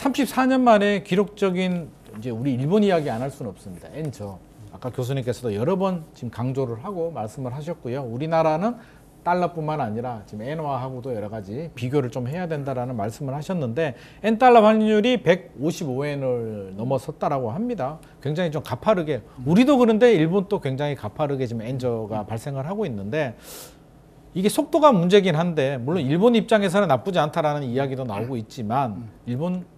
34년 만에 기록적인 이제 우리 일본 이야기 안 할 수는 없습니다. 엔저. 아까 교수님께서도 여러 번 지금 강조를 하고 말씀을 하셨고요. 우리나라는 달러뿐만 아니라 지금 엔화하고도 여러 가지 비교를 좀 해야 된다라는 말씀을 하셨는데 엔달러 환율이 155엔을 넘어섰다라고 합니다. 굉장히 좀 가파르게 우리도 그런데 일본도 굉장히 가파르게 지금 엔저가 발생을 하고 있는데 이게 속도가 문제긴 한데 물론 일본 입장에서는 나쁘지 않다라는 이야기도 나오고 있지만 일본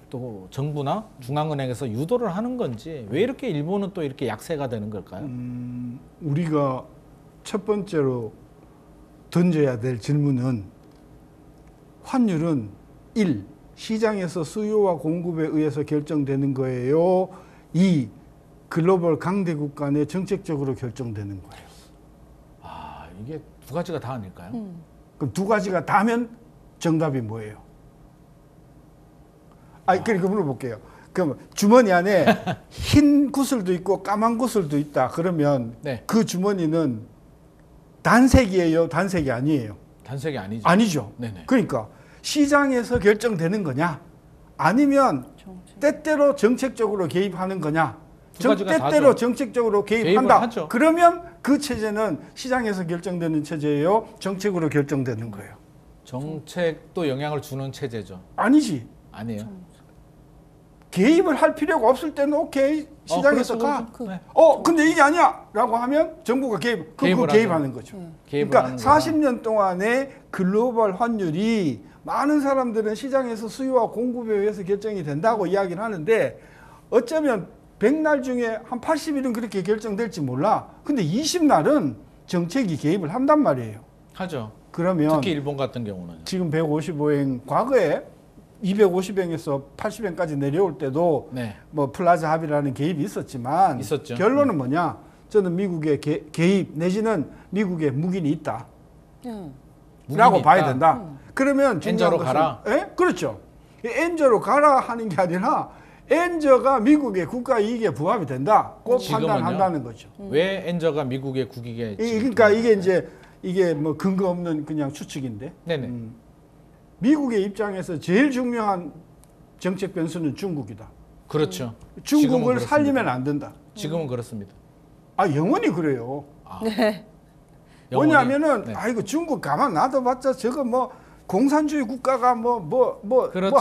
또 정부나 중앙은행에서 유도를 하는 건지 왜 이렇게 일본은 또 이렇게 약세가 되는 걸까요? 우리가 첫 번째로 던져야 될 질문은 환율은 1. 시장에서 수요와 공급에 의해서 결정되는 거예요. 2. 글로벌 강대국 간에 정책적으로 결정되는 거예요. 아, 이게 두 가지가 다 아닐까요? 그럼 두 가지가 다면 정답이 뭐예요? 그러니까 물어볼게요. 그럼 주머니 안에 흰 구슬도 있고 까만 구슬도 있다. 그러면 네. 그 주머니는 단색이에요? 단색이 아니에요? 단색이 아니죠. 아니죠. 네네. 그러니까 시장에서 결정되는 거냐? 아니면 때때로 정책적으로 개입하는 거냐? 두 가지가 때때로 다죠. 정책적으로 개입을 개입한다. 하죠. 그러면 그 체제는 시장에서 결정되는 체제예요? 정책으로 결정되는 거예요? 정책도 영향을 주는 체제죠. 아니지. 아니에요. 개입을 할 필요가 없을 때는 오케이. 시장에서 가. 네. 근데 이게 아니야. 라고 하면 정부가 개입하는 거죠. 그러니까 40년 동안의 글로벌 환율이 많은 사람들은 시장에서 수요와 공급에 의해서 결정이 된다고 이야기를 하는데 어쩌면 100날 중에 한 80일은 그렇게 결정될지 몰라. 근데 20날은 정책이 개입을 한단 말이에요. 하죠. 그러면 특히 일본 같은 경우는. 지금 155엔 과거에 250엔에서 80엔까지 내려올 때도 네. 뭐 플라자 합의라는 개입이 있었지만 있었죠. 결론은 뭐냐? 저는 미국의 개입 내지는 미국의 묵인이 있다. 라고 봐야 있다. 된다. 그러면 중요한 엔저로 것은 가라. 그렇죠. 엔저로 가라 하는 게 아니라 엔저가 미국의 국가 이익에 부합이 된다. 꼭 지금은요? 판단한다는 거죠. 왜 엔저가 미국의 국익에 그러니까 이게 뭐 근거 없는 그냥 추측인데. 네네. 미국의 입장에서 제일 중요한 정책 변수는 중국이다. 그렇죠. 중국을 살리면 안 된다. 지금은 그렇습니다. 영원히 그래요. 네. 뭐냐면은 네. 아이고 중국 가만 놔둬봤자 저거 뭐 공산주의 국가가 그렇죠.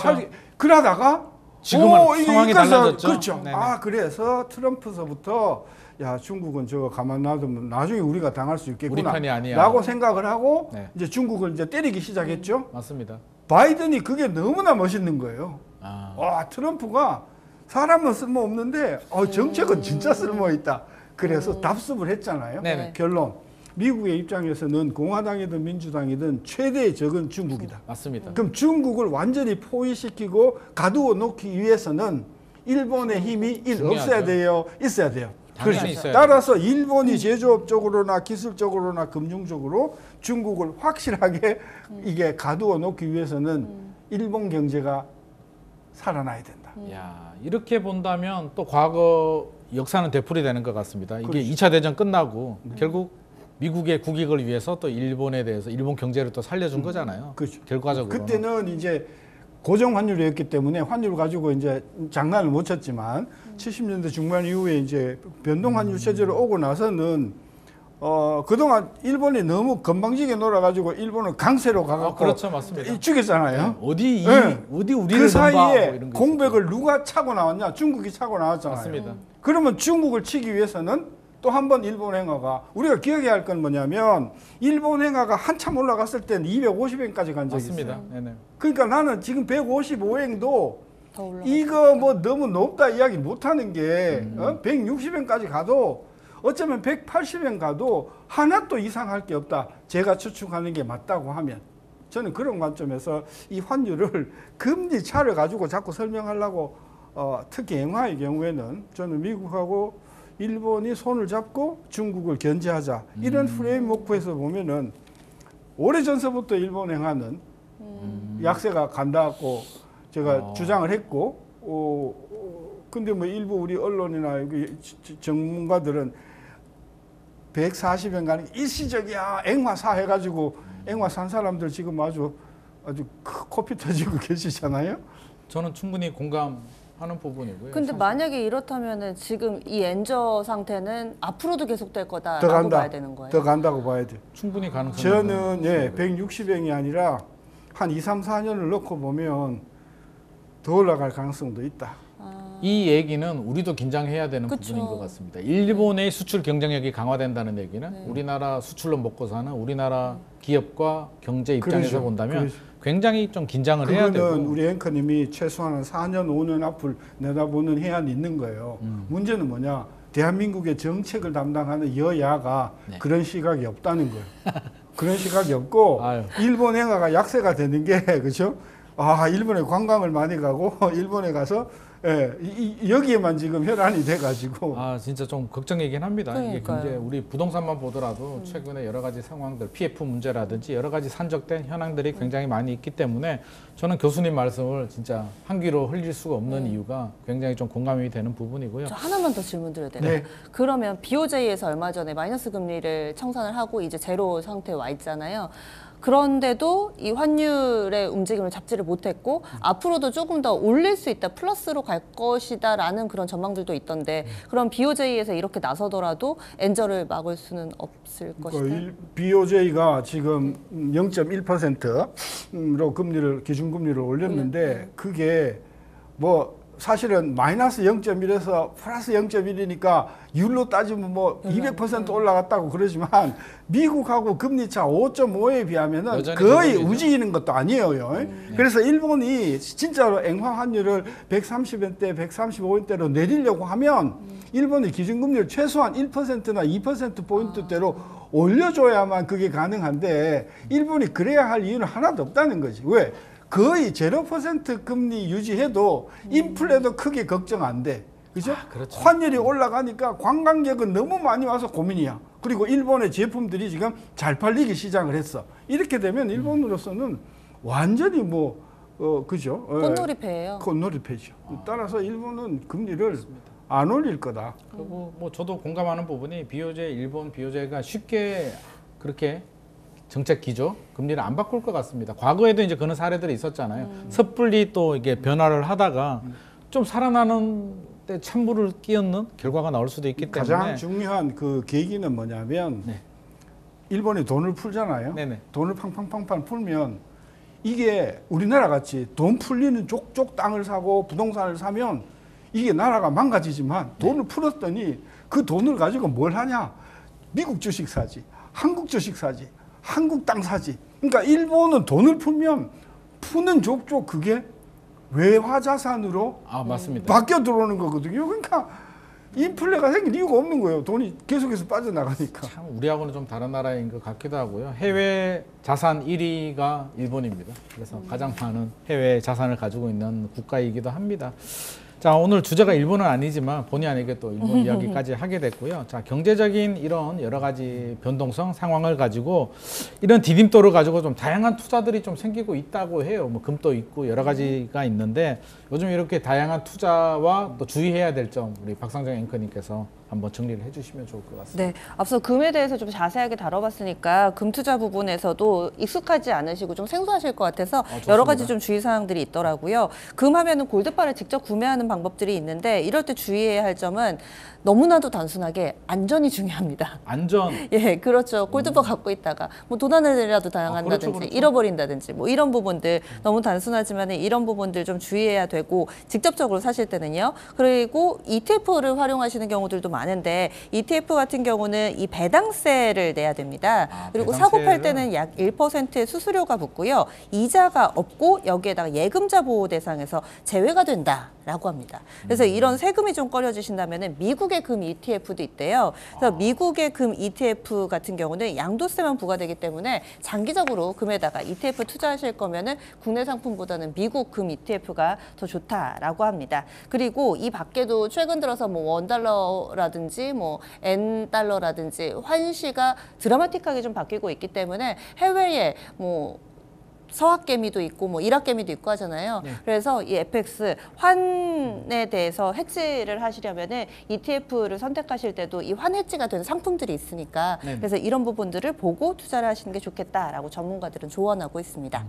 그러다가 지금은 상황이 달라졌죠. 그렇죠. 네네. 그래서 트럼프서부터 야 중국은 저거 가만 놔두면 나중에 우리가 당할 수 있겠구나. 우리 편이 아니야. 라고 생각을 하고 네. 이제 중국을 이제 때리기 시작했죠. 맞습니다. 바이든이 그게 너무나 멋있는 거예요. 아. 와 트럼프가 사람은 쓸모없는데 정책은 진짜 쓸모있다. 그래서 답습을 했잖아요. 네네. 결론 미국의 입장에서는 공화당이든 민주당이든 최대의 적은 중국이다. 맞습니다. 그럼 중국을 완전히 포위시키고 가두어 놓기 위해서는 일본의 힘이 중요하죠. 없어야 돼요? 있어야 돼요. 당연히 그렇죠. 있어야 따라서 일본이 제조업적으로나 기술적으로나 금융적으로 중국을 확실하게 이게 가두어 놓기 위해서는 일본 경제가 살아나야 된다. 야, 이렇게 본다면 또 과거 역사는 되풀이되는 것 같습니다. 이게 그렇죠. 2차 대전 끝나고 결국 미국의 국익을 위해서 또 일본에 대해서 일본 경제를 또 살려준 거잖아요. 그렇죠. 결과적으로. 그때는 이제 고정 환율이었기 때문에 환율 가지고 이제 장난을 못 쳤지만 70년대 중반 이후에 이제 변동 환율 체제로 오고 나서는 그동안 일본이 너무 건방지게 놀아가지고 일본은 강세로 가갖고 그렇죠, 맞습니다. 죽였잖아요. 네. 어디 우리를 그 사이에 덤벼 뭐 이런 게 공백을 있었죠. 누가 차고 나왔냐? 중국이 차고 나왔잖아요. 맞습니다. 그러면 중국을 치기 위해서는 또 한 번 일본 행화가 우리가 기억해야 할 건 뭐냐면 일본 행화가 한참 올라갔을 때는 250엔까지 간 적이 맞습니다. 있어요. 네네. 그러니까 나는 지금 155엔도 더 올라갔죠. 이거 뭐 너무 높다 이야기 못하는 게 160엔까지 가도 어쩌면 180엔 가도 하나도 이상할 게 없다. 제가 추측하는 게 맞다고 하면 저는 그런 관점에서 이 환율을 금리 차를 가지고 자꾸 설명하려고 특히 엔화의 경우에는 저는 미국하고 일본이 손을 잡고 중국을 견제하자 이런 프레임워크에서 보면은 오래전서부터 일본 엔화는 약세가 간다고 제가 주장을 했고 근데 뭐 일부 우리 언론이나 여기 전문가들은 140엔 가는 게 일시적이야. 앵화 사 해가지고 앵화 산 사람들 지금 아주 코피 터지고 계시잖아요. 저는 충분히 공감하는 부분이고요. 근데 사실 만약에 이렇다면은 지금 이 엔저 상태는 앞으로도 계속될 더 거다라고 간다. 봐야 되는 거예요. 더 간다고 봐야 돼요. 충분히 가능성이 저는 있는 160행이 아니라 한 2, 3, 4년을 놓고 보면 더 올라갈 가능성도 있다. 이 얘기는 우리도 긴장해야 되는 그쵸. 부분인 것 같습니다. 일본의 수출 경쟁력이 강화된다는 얘기는 네. 우리나라 수출로 먹고 사는 우리나라 기업과 경제 입장에서 그러죠. 본다면 그러죠. 굉장히 좀 긴장을 해야 그거는 되고 우리 앵커님이 최소한 4년, 5년 앞을 내다보는 해안이 있는 거예요. 문제는 뭐냐? 대한민국의 정책을 담당하는 여야가 네. 그런 시각이 없다는 거예요. 그런 시각이 없고 아유. 일본 행화가 약세가 되는 게 그렇죠? 아, 일본에 관광을 많이 가고 일본에 가서 여기에만 지금 혈안이 돼가지고 아 진짜 좀 걱정이긴 합니다. 이게 그러니까요. 굉장히 우리 부동산만 보더라도 최근에 여러 가지 상황들, PF 문제라든지 여러 가지 산적된 현황들이 굉장히 많이 있기 때문에 저는 교수님 말씀을 진짜 한 귀로 흘릴 수가 없는 이유가 굉장히 좀 공감이 되는 부분이고요. 저 하나만 더 질문 드려야 돼요. 네. 그러면 BOJ에서 얼마 전에 마이너스 금리를 청산을 하고 이제 제로 상태에 와 있잖아요. 그런데도 이 환율의 움직임을 잡지를 못했고 앞으로도 조금 더 올릴 수 있다, 플러스로 갈 것이다라는 그런 전망들도 있던데 그럼 BOJ에서 이렇게 나서더라도 엔저를 막을 수는 없을 것이다. BOJ가 지금 0.1%로 기준금리를 올렸는데 그게 뭐 사실은 마이너스 0.1에서 플러스 0.1이니까 율로 따지면 뭐 200% 올라갔다고 그러지만 미국하고 금리 차 5.5에 비하면은 여전히 거의 저금리죠. 우지이는 것도 아니에요. 그래서 일본이 진짜로 앵화 환율을 130엔대, 135엔대로 내리려고 하면 일본이 기준금리를 최소한 1%나 2%포인트대로 올려줘야만 그게 가능한데 일본이 그래야 할 이유는 하나도 없다는 거지. 왜? 거의 0% 금리 유지해도 인플레도 크게 걱정 안 돼. 그죠? 그렇죠. 환율이 올라가니까 관광객은 너무 많이 와서 고민이야. 그리고 일본의 제품들이 지금 잘 팔리기 시작을 했어. 이렇게 되면 일본으로서는 완전히 그죠? 꽃놀이패예요. 콧놀이패죠. 따라서 일본은 금리를 안 올릴 거다. 그리고 뭐 저도 공감하는 부분이 일본 BOJ가 쉽게 그렇게 정책 기조 금리를 안 바꿀 것 같습니다. 과거에도 이제 그런 사례들이 있었잖아요. 섣불리 또 이게 변화를 하다가 좀 살아나는 때 찬물을 끼얹는 결과가 나올 수도 있기 때문에 가장 중요한 그 계기는 뭐냐면 네. 일본이 돈을 풀잖아요. 네네. 돈을 팡팡팡팡 풀면 이게 우리나라 같이 돈 풀리는 족족 땅을 사고 부동산을 사면 이게 나라가 망가지지만 돈을 풀었더니 그 돈을 가지고 뭘 하냐? 미국 주식 사지, 한국 주식 사지, 한국 땅 사지. 그러니까 일본은 돈을 풀면 푸는 족족 그게 외화 자산으로 맞습니다. 바뀌어 들어오는 거거든요. 그러니까 인플레가 생길 이유가 없는 거예요. 돈이 계속해서 빠져나가니까. 참 우리하고는 좀 다른 나라인 것 같기도 하고요. 해외 자산 1위가 일본입니다. 그래서 가장 많은 해외 자산을 가지고 있는 국가이기도 합니다. 자, 오늘 주제가 일본은 아니지만 본의 아니게 또 일본 이야기까지 하게 됐고요. 자, 경제적인 이런 여러 가지 변동성 상황을 가지고 이런 디딤돌을 가지고 좀 다양한 투자들이 좀 생기고 있다고 해요. 뭐 금도 있고 여러 가지가 있는데 요즘 이렇게 다양한 투자와 또 주의해야 될 점 우리 박상정 앵커님께서 한번 정리를 해주시면 좋을 것 같습니다. 네, 앞서 금에 대해서 좀 자세하게 다뤄봤으니까 금 투자 부분에서도 익숙하지 않으시고 좀 생소하실 것 같아서 여러 가지 좀 주의사항들이 있더라고요. 금 하면은 골드바를 직접 구매하는 방법들이 있는데 이럴 때 주의해야 할 점은 너무나도 단순하게 안전이 중요합니다. 안전. 예, 그렇죠. 골드바 갖고 있다가 뭐 도난이라도 당한다든지 그렇죠. 잃어버린다든지 뭐 이런 부분들 너무 단순하지만 이런 부분들 좀 주의해야 되고 직접적으로 사실 때는요. 그리고 ETF를 활용하시는 경우들도 많은데 ETF 같은 경우는 이 배당세를 내야 됩니다. 그리고 사고 팔 때는 약 1%의 수수료가 붙고요. 이자가 없고 여기에다가 예금자 보호 대상에서 제외가 된다라고 합니다. 그래서 이런 세금이 좀 꺼려지신다면은 미국의 금 ETF도 있대요. 그래서 미국의 금 ETF 같은 경우는 양도세만 부과되기 때문에 장기적으로 금에다가 ETF 투자하실 거면은 국내 상품보다는 미국 금 ETF가 더 좋다라고 합니다. 그리고 이 밖에도 최근 들어서 뭐 원달러라든지 뭐 N달러라든지 환시가 드라마틱하게 좀 바뀌고 있기 때문에 해외에 뭐 서학개미도 있고 뭐 일학개미도 있고 하잖아요. 네. 그래서 이 FX 환에 대해서 해지를 하시려면은 ETF를 선택하실 때도 이 환 해지가 되는 상품들이 있으니까 네. 그래서 이런 부분들을 보고 투자를 하시는 게 좋겠다라고 전문가들은 조언하고 있습니다.